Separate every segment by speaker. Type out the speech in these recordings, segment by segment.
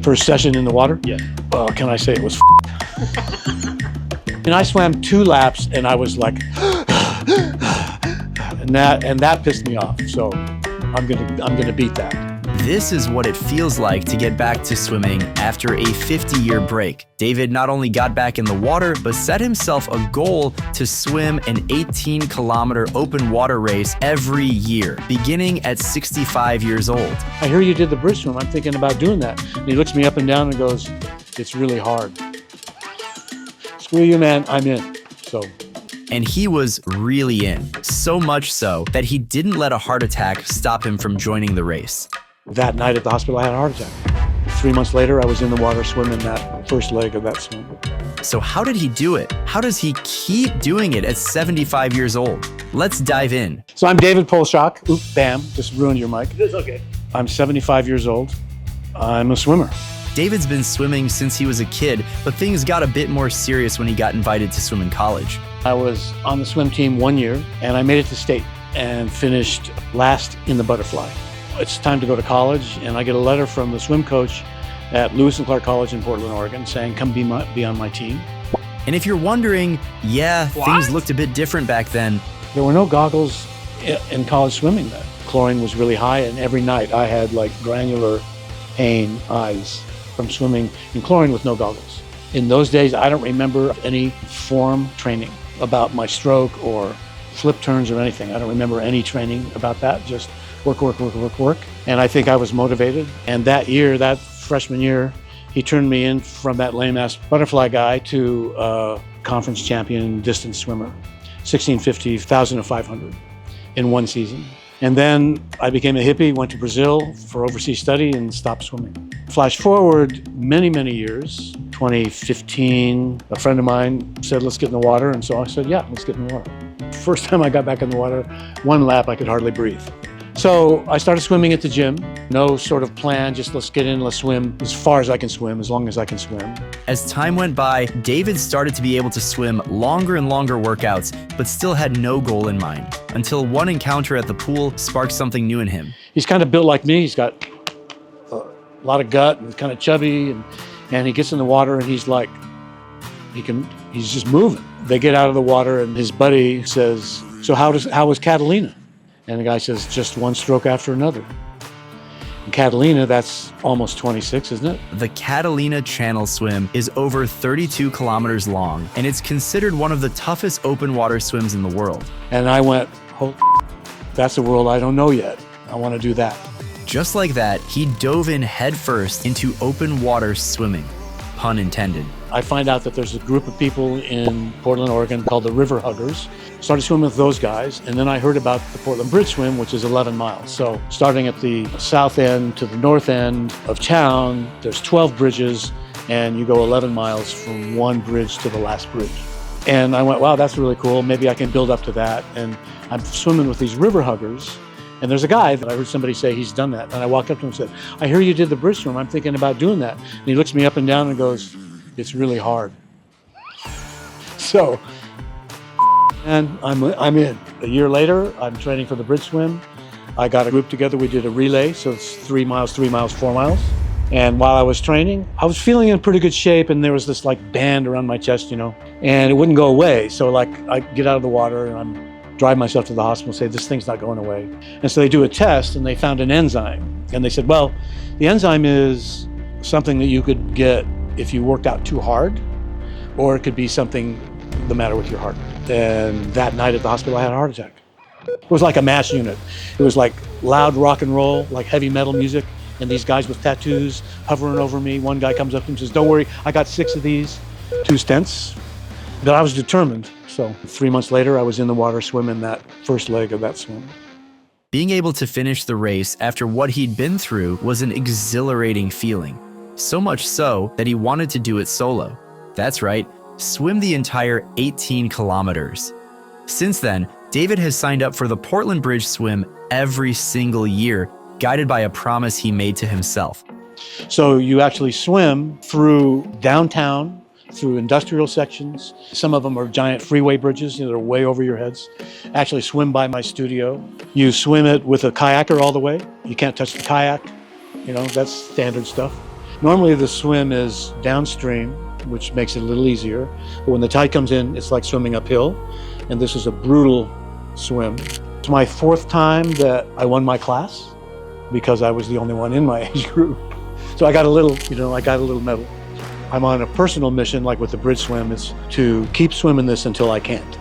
Speaker 1: First session in the water?
Speaker 2: Yeah.
Speaker 1: Oh, can I say it was And I swam 2 laps and I was like, and that pissed me off. So I'm gonna beat that.
Speaker 3: This is what it feels like to get back to swimming after a 50-year break. David not only got back in the water, but set himself a goal to swim an 18-kilometer open water race every year, beginning at 65 years old.
Speaker 1: I hear you did the bridge swim. I'm thinking about doing that. And he looks me up and down and goes, it's really hard. Screw you, man, I'm in. So.
Speaker 3: And he was really in, so much so that he didn't let a heart attack stop him from joining the race.
Speaker 1: That night at the hospital, I had a heart attack. 3 months later, I was in the water swimming that first leg of that swim.
Speaker 3: So how did he do it? How does he keep doing it at 75 years old? Let's dive in.
Speaker 1: So I'm David Polshock. Oop, bam, just ruined your mic.
Speaker 2: It's okay.
Speaker 1: I'm 75 years old. I'm a swimmer.
Speaker 3: David's been swimming since he was a kid, but things got a bit more serious when he got invited to swim in college.
Speaker 1: I was on the swim team 1 year, and I made it to state and finished last in the butterfly. It's time to go to college, and I get a letter from the swim coach at Lewis and Clark College in Portland, Oregon, saying, come be on my team.
Speaker 3: And if you're wondering, yeah, things looked a bit different back then.
Speaker 1: There were no goggles in college swimming then. Chlorine was really high, and every night I had like granular pain eyes from swimming in chlorine with no goggles. In those days, I don't remember any form training about my stroke or flip turns or anything. I don't remember any training about that, just work. And I think I was motivated. And that year, that freshman year, he turned me in from that lame-ass butterfly guy to a conference champion distance swimmer, 1650, 1,000 and 500 in one season. And then I became a hippie, went to Brazil for overseas study and stopped swimming. Flash forward many, many years, 2015, a friend of mine said, let's get in the water. And so I said, yeah, let's get in the water. First time I got back in the water, 1 lap, I could hardly breathe. So I started swimming at the gym. No sort of plan, just let's get in, let's swim as far as I can swim, as long as I can swim.
Speaker 3: As time went by, David started to be able to swim longer and longer workouts, but still had no goal in mind, until one encounter at the pool sparked something new in him.
Speaker 1: He's kind of built like me. He's got a lot of gut and kind of chubby, and he gets in the water and he's like, he's just moving. They get out of the water and his buddy says, so how was Catalina? And the guy says, just one stroke after another. In Catalina, that's almost 26, isn't it?
Speaker 3: The Catalina Channel swim is over 32 kilometers long, and it's considered one of the toughest open water swims in the world.
Speaker 1: And I went, oh, that's a world I don't know yet. I want to do that.
Speaker 3: Just like that, he dove in headfirst into open water swimming, pun intended.
Speaker 1: I find out that there's a group of people in Portland, Oregon called the River Huggers. Started swimming with those guys, and then I heard about the Portland Bridge Swim, which is 11 miles. So starting at the south end to the north end of town, there's 12 bridges, and you go 11 miles from one bridge to the last bridge. And I went, wow, that's really cool. Maybe I can build up to that. And I'm swimming with these River Huggers, and there's a guy that I heard somebody say he's done that. And I walked up to him and said, I hear you did the bridge swim. I'm thinking about doing that. And he looks me up and down and goes, it's really hard. So, and I'm in. A year later, I'm training for the bridge swim. I got a group together, we did a relay, so it's 3 miles, 4 miles. And while I was training, I was feeling in pretty good shape, and there was this like band around my chest, and it wouldn't go away. So like I get out of the water and I'm driving myself to the hospital and say, this thing's not going away. And so they do a test and they found an enzyme. And they said, well, the enzyme is something that you could get if you worked out too hard, or it could be something the matter with your heart. And that night at the hospital, I had a heart attack. It was like a mass unit. It was like loud rock and roll, like heavy metal music, and these guys with tattoos hovering over me. One guy comes up to me and says, don't worry, I got 6 of these, 2 stents. But I was determined. So 3 months later, I was in the water swimming that first leg of that swim.
Speaker 3: Being able to finish the race after what he'd been through was an exhilarating feeling. So much so that he wanted to do it solo. That's right, swim the entire 18 kilometers. Since then, David has signed up for the Portland Bridge Swim every single year, guided by a promise he made to himself.
Speaker 1: So you actually swim through downtown, through industrial sections. Some of them are giant freeway bridges, they're way over your heads. Actually swim by my studio. You swim it with a kayaker all the way. You can't touch the kayak, that's standard stuff. Normally the swim is downstream, which makes it a little easier. But when the tide comes in, it's like swimming uphill. And this is a brutal swim. It's my 4th time that I won my class because I was the only one in my age group. So I got a little, I got a little medal. I'm on a personal mission, like with the bridge swim, is to keep swimming this until I can't.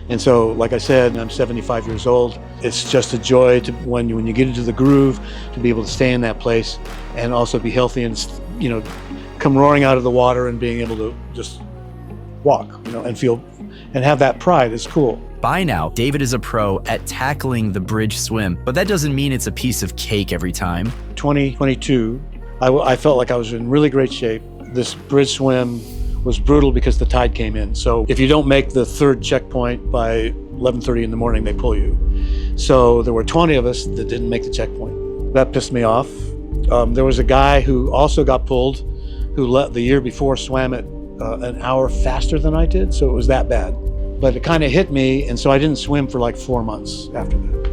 Speaker 1: And so, like I said, I'm 75 years old. It's just a joy to, when you get into the groove, to be able to stay in that place and also be healthy and, come roaring out of the water and being able to just walk, and feel, and have that pride. It's cool.
Speaker 3: By now, David is a pro at tackling the bridge swim, but that doesn't mean it's a piece of cake every time.
Speaker 1: 2022, I felt like I was in really great shape. This bridge swim was brutal because the tide came in. So if you don't make the 3rd checkpoint by 11:30 in the morning, they pull you. So there were 20 of us that didn't make the checkpoint. That pissed me off. There was a guy who also got pulled, who the year before swam it an hour faster than I did, so it was that bad. But it kind of hit me, and so I didn't swim for like 4 months after that.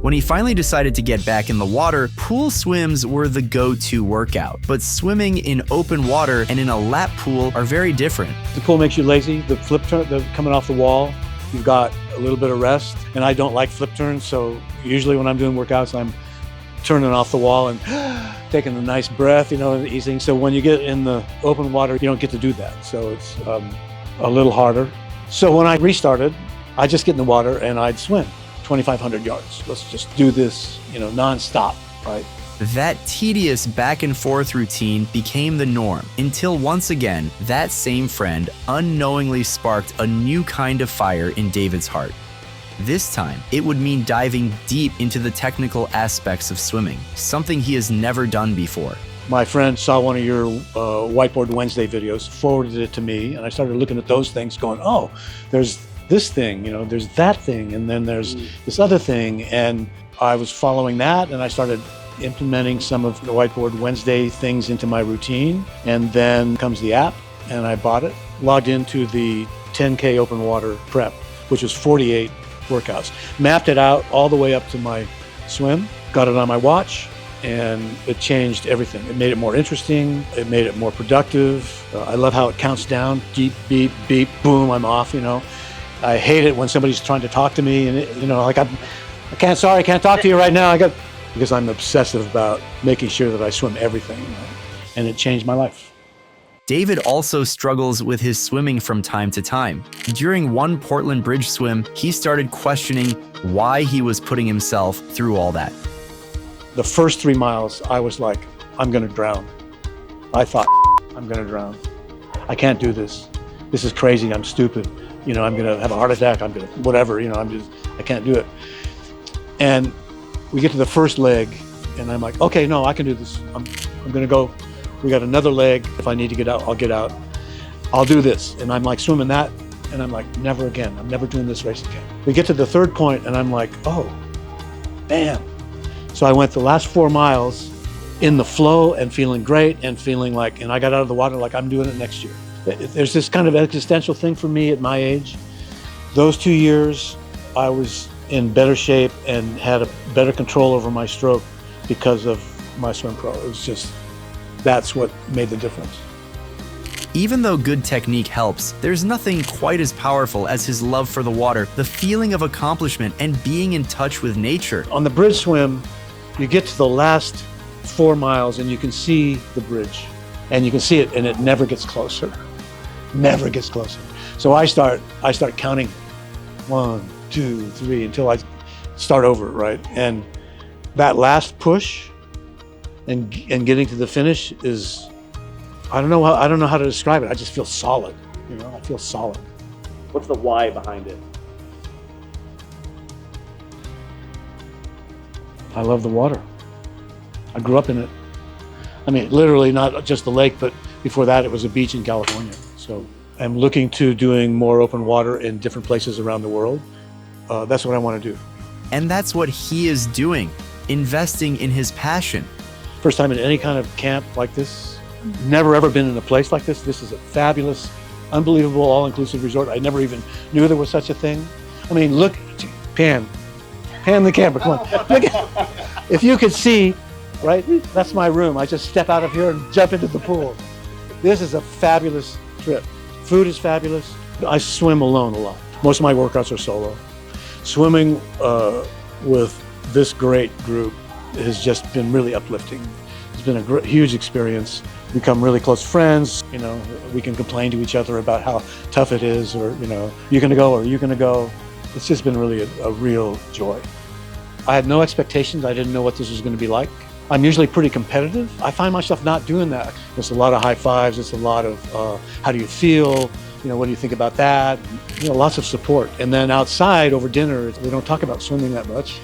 Speaker 3: When he finally decided to get back in the water, pool swims were the go-to workout. But swimming in open water and in a lap pool are very different.
Speaker 1: The pool makes you lazy. The flip turn, coming off the wall, you've got a little bit of rest. And I don't like flip turns, so usually when I'm doing workouts, I'm turning off the wall and taking a nice breath, and easing. So when you get in the open water, you don't get to do that. So it's a little harder. So when I restarted, I'd just get in the water and I'd swim 2,500 yards. Let's just do this, nonstop, right?
Speaker 3: That tedious back and forth routine became the norm until once again, that same friend unknowingly sparked a new kind of fire in David's heart. This time, it would mean diving deep into the technical aspects of swimming, something he has never done before.
Speaker 1: My friend saw one of your Whiteboard Wednesday videos, forwarded it to me, and I started looking at those things going, oh, there's this thing, there's that thing, and then there's this other thing. And I was following that, and I started implementing some of the Whiteboard Wednesday things into my routine. And then comes the app, and I bought it, logged into the 10K open water prep, which was 48 workouts, mapped it out all the way up to my swim, got it on my watch, and it changed everything. It made it more interesting. It made it more productive. I love how it counts down, beep, beep, beep, boom, I'm off, I hate it when somebody's trying to talk to me and, I can't talk to you right now. Because I'm obsessive about making sure that I swim everything, and it changed my life.
Speaker 3: David also struggles with his swimming from time to time. During one Portland Bridge swim, he started questioning why he was putting himself through all that.
Speaker 1: The first 3 miles, I was like, I'm gonna drown. I thought, I'm gonna drown. I can't do this. This is crazy, I'm stupid. I'm gonna have a heart attack, I'm gonna, whatever, I can't do it. And we get to the first leg, and I'm like, okay, no, I can do this. I'm gonna go. We got another leg. If I need to get out, I'll get out. I'll do this. And I'm like swimming that, and I'm like, never again. I'm never doing this race again. We get to the 3rd point, and I'm like, oh, bam. So I went the last 4 miles in the flow and feeling great and feeling like, and I got out of the water like I'm doing it next year. There's this kind of existential thing for me at my age. Those 2 years, I was in better shape and had a better control over my stroke because of MySwimPro. It was just, that's what made the difference.
Speaker 3: Even though good technique helps, there's nothing quite as powerful as his love for the water, the feeling of accomplishment, and being in touch with nature.
Speaker 1: On the bridge swim, you get to the last 4 miles and you can see the bridge, and you can see it, and it never gets closer. Never gets closer. So I start counting 1, 2, 3 until I start over, right? And that last push and getting to the finish is, I don't know how to describe it. I just feel solid. I feel solid.
Speaker 2: What's the why behind it?
Speaker 1: I love the water. I grew up in it. I mean, literally not just the lake, but before that it was a beach in California. So I'm looking to doing more open water in different places around the world. That's what I want to do.
Speaker 3: And that's what he is doing, investing in his passion.
Speaker 1: First time in any kind of camp like this. Never ever been in a place like this. This is a fabulous, unbelievable, all-inclusive resort. I never even knew there was such a thing. I mean, look, pan the camera, come on. Look, if you could see right? That's my room. I just step out of here and jump into the pool. This is a fabulous trip. Food is fabulous. I swim alone a lot. Most of my workouts are solo. Swimming with this great group has just been really uplifting. It's been a huge experience. Become really close friends. You know, we can complain to each other about how tough it is, or, you know, you're gonna go or you're gonna go. It's just been really a real joy. I had no expectations. I didn't know what this was gonna be like. I'm usually pretty competitive. I find myself not doing that. It's a lot of high fives. It's a lot of how do you feel? You know, what do you think about that? You know, lots of support. And then outside over dinner, we don't talk about swimming that much.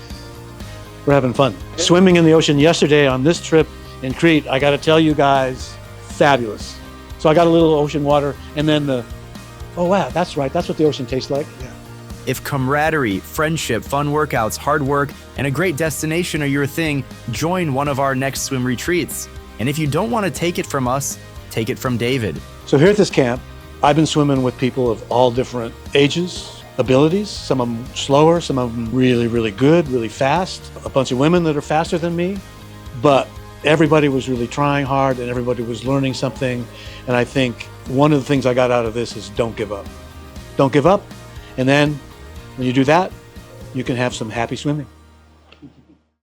Speaker 1: We're having fun. Swimming in the ocean yesterday on this trip in Crete, I got to tell you guys, fabulous. So I got a little ocean water, and then oh wow, that's right. That's what the ocean tastes like. Yeah.
Speaker 3: If camaraderie, friendship, fun workouts, hard work, and a great destination are your thing, join one of our next swim retreats. And if you don't want to take it from us, take it from David.
Speaker 1: So here at this camp, I've been swimming with people of all different ages, abilities, some of them slower, some of them really, really good, really fast, a bunch of women that are faster than me, but everybody was really trying hard and everybody was learning something. And I think one of the things I got out of this is don't give up. Don't give up. And then when you do that, you can have some happy swimming.